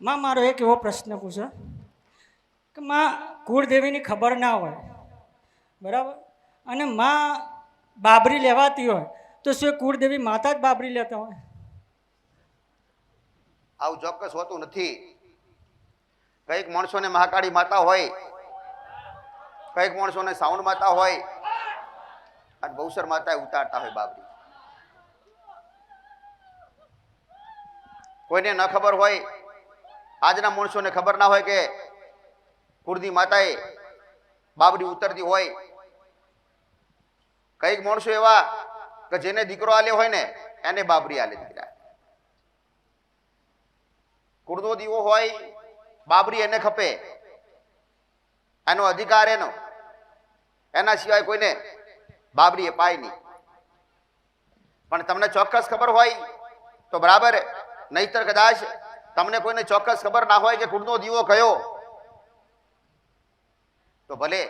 માં મારો એક એવો પ્રશ્ન પૂછો કે માં કુળદેવીની ખબર ના હોય, બરાબર, અને માં બાબરી લેવાતી હોય તો શું એ કુળદેવી માતા જ બાબરી લેતા હોય? આવું ચોક્કસ હોતું નથી. કઈક માણસોને મહાકાળી માતા હોય, કઈક માણસોને સાઉન્ડ માતા હોય અને બહુસર માતા ઉતારતા હોય બાબરી. કોઈને ન ખબર હોય, આજના માણસોને ખબર ના હોય કે કુળની માતાએ બાબરી ઉતરતી હોય. કઈક માણસો એવા કે જેને દીકરો આલ્યો હોય ને એને બાબરી આલે દીકરા. કુળનો દીવો હોય, બાબરી એને ખપે, એનો અધિકાર એનો, એના સિવાય કોઈને બાબરી અપાય નહીં. પણ તમને ચોક્કસ ખબર હોય તો બરાબર, નહીતર કદાચ તમને કોઈને ચોક્કસ ખબર ના હોય કે કુળનો દીવો કયો, તો ભલે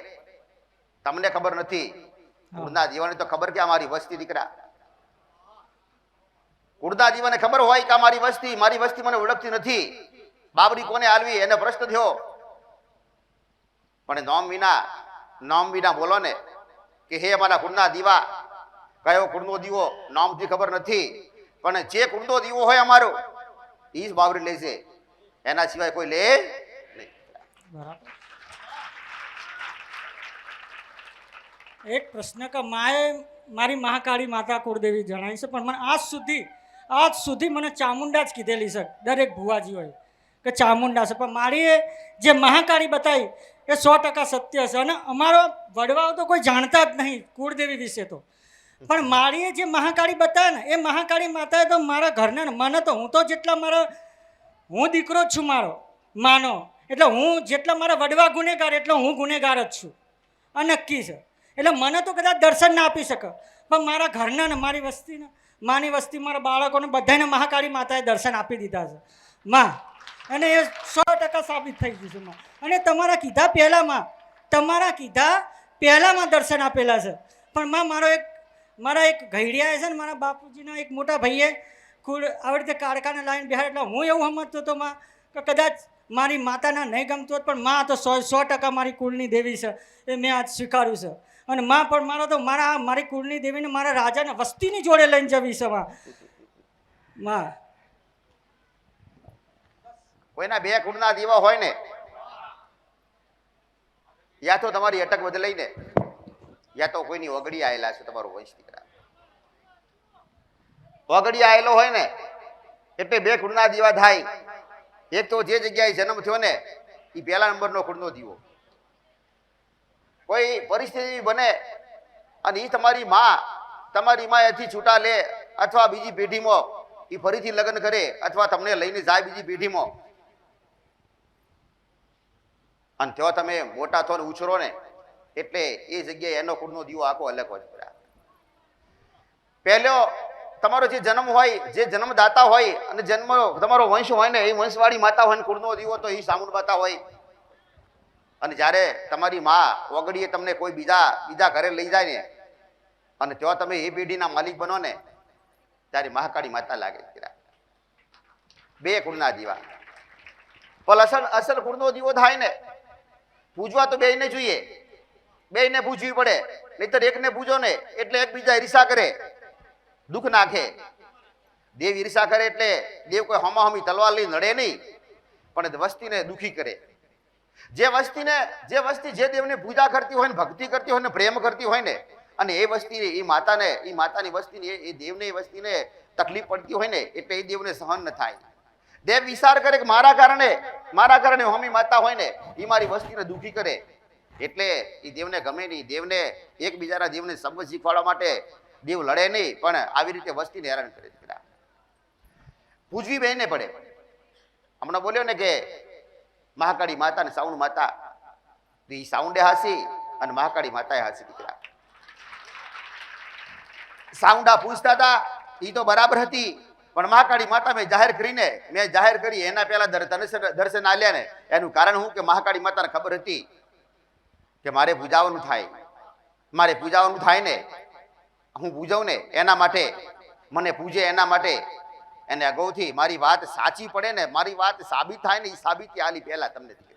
તમને ખબર નથી, કુળના દીવાને તો ખબર કે અમારી વસ્તી દીકરા. કુળના દીવાને ખબર હોય કે મારી વસ્તી મને ઓળખતી નથી, બાબરી કોને આલવી એને પ્રશ્ન થયો. પણ નામ વિના બોલો ને કે હે અમારા કુળના દીવા, કયો કુળનો દીવો નામથી ખબર નથી, પણ જે કુળનો દીવો હોય અમારો એ જ બાબરી લેશે, એના સિવાય કોઈ લે નહીં. બરાબર. એક પ્રશ્ન કે માએ મારી મહાકાળી માતા કુળદેવી જણાવી છે, પણ મને આજ સુધી મને ચામુંડા જ કીધેલી છે. દરેક ભુવાજી હોય કે ચામુંડા છે, પણ મારી જે મહાકાળી બતાવી એ 100% સત્ય છે. અને અમારો વડવાઓ તો કોઈ જાણતા જ નહીં કુળદેવી વિશે તો, પણ મારીએ જે મહાકાળી બતાવે ને એ મહાકાળી માતાએ તો મારા ઘરના મને તો હું દીકરો જ છું મારો માનો, એટલે હું જેટલા મારા વડવા ગુનેગાર એટલે હું ગુનેગાર જ છું આ નક્કી છે. એટલે મને તો કદાચ દર્શન ના આપી શકે, પણ મારા ઘરના ને મારી વસ્તીને માની વસ્તી મારા બાળકોને બધાને મહાકાળી માતાએ દર્શન આપી દીધા છે માં, અને એ 100% સાબિત થઈ ગયું છે માં. અને તમારા કીધા પહેલામાં દર્શન આપેલા છે. પણ માં મારા એક ઘડિયાએ છે ને, મારા બાપુજીના એક મોટા ભાઈએ આવી રીતે કારખાને લાવીને બેહાડ, એટલે હું એવું સમજતો હતો માં કે કદાચ મારી માતાના નહીં ગમતું હોત, પણ માં તો 100% મારી કુળની દેવી છે એ મેં આજ સ્વીકાર્યું છે. અને માં પણ મારી કુળની દેવીને મારા રાજાને વસ્તીની જોડે લઈને જવી છે માં. કોઈના બે કુળના દીવા હોય ને, યા તો તમારી અટક બદલાઈ ને, યા તો કોઈની ઓગડી આવેલા છે તમારો વંશ દીકરા. ઓગડી આવેલો હોય ને એટલે બે કુળના દીવા થાય. એક તો જે જગ્યાએ જન્મ થયો ને એ પહેલા નંબરનો કુળનો દીવો. કોઈ પરિસ્થિતિ બને અને એ તમારી માએથી છૂટા લે, અથવા બીજી પેઢીમાં એ ફરીથી લગ્ન કરે, અથવા તમને લઈને જાય બીજી પેઢીમાં, અને ત્યાં તમે મોટા થો ને ઉછરો ને, એટલે એ જગ્યાએ એનો કુળનો દીવો આખો અલગ હોય. પહેલો તમારો જે જન્મ હોય, જે જન્મદાતા હોય, અને તમારો વંશ હોય ને એ વંશવાળી માતા હોય ને કુળનો દીવો તો એ સામુંડ માતા હોય. અને જ્યારે તમારી માં ઓગડીએ તમને કોઈ બીજા ઘરે લઈ જાય ને, અને ત્યાં તમે એ પેઢીના માલિક બનો ને, ત્યારે મહાકાળી માતા લાગે. બે કુળના દીવા. પણ અસલ કુળનો દીવો થાય ને, પૂજવા તો બેયને જોઈએ, બેયને પૂજવી પડે. નહીતર એકને પૂજો ને એટલે એકબીજા ઈર્ષા કરે, દુઃખ નાખે. દેવ ઈર્ષા કરે એટલે દેવ કોઈ હમાહમી તલવાર લઈ નડે નહીં, પણ વસ્તીને દુઃખી કરે. જે વસ્તી જે દેવને પૂજા કરતી હોય ને, ભક્તિ કરતી હોય ને, પ્રેમ કરતી હોય ને, અને એ વસ્તી એ માતાની વસ્તીને એ દેવને એ વસ્તીને તકલીફ પડતી હોય ને, એટલે એ દેવને સહન ન થાય. દેવ વિચાર કરે કે મારા કારણે હોમી માતા હોય ને એ મારી વસ્તીને દુઃખી કરે, એટલે એ દેવને ગમે નહીં. દેવને એકબીજાના દેવને સમજ શીખવાડવા માટે દેવ લડે નહીં, પણ આવી રીતે વસ્તીને હેરાન કરે. પૂજવી બેને પડે. હમણાં બોલ્યો ને કે મહાકાળી માતા ને સાઉન્ડ માતા, એ સાઉન્ડે હાસી અને મહાકાળી માતાએ હાસી દીકરા. સાઉન્ડા પૂછતા હતા એ તો બરાબર હતી, પણ મહાકાળી માતા મેં જાહેર કરી એના પહેલા દર્શન આલ્યા ને, એનું કારણ શું કે મહાકાળી માતાને ખબર હતી કે મારે પૂજાવાનું થાય ને, હું પૂજવું ને એના માટે, મને પૂજે એના માટે એને અગાઉથી મારી વાત સાચી પડે ને મારી વાત સાબિત થાય ને એ સાબિતી આલી પહેલા તમને જ કહું.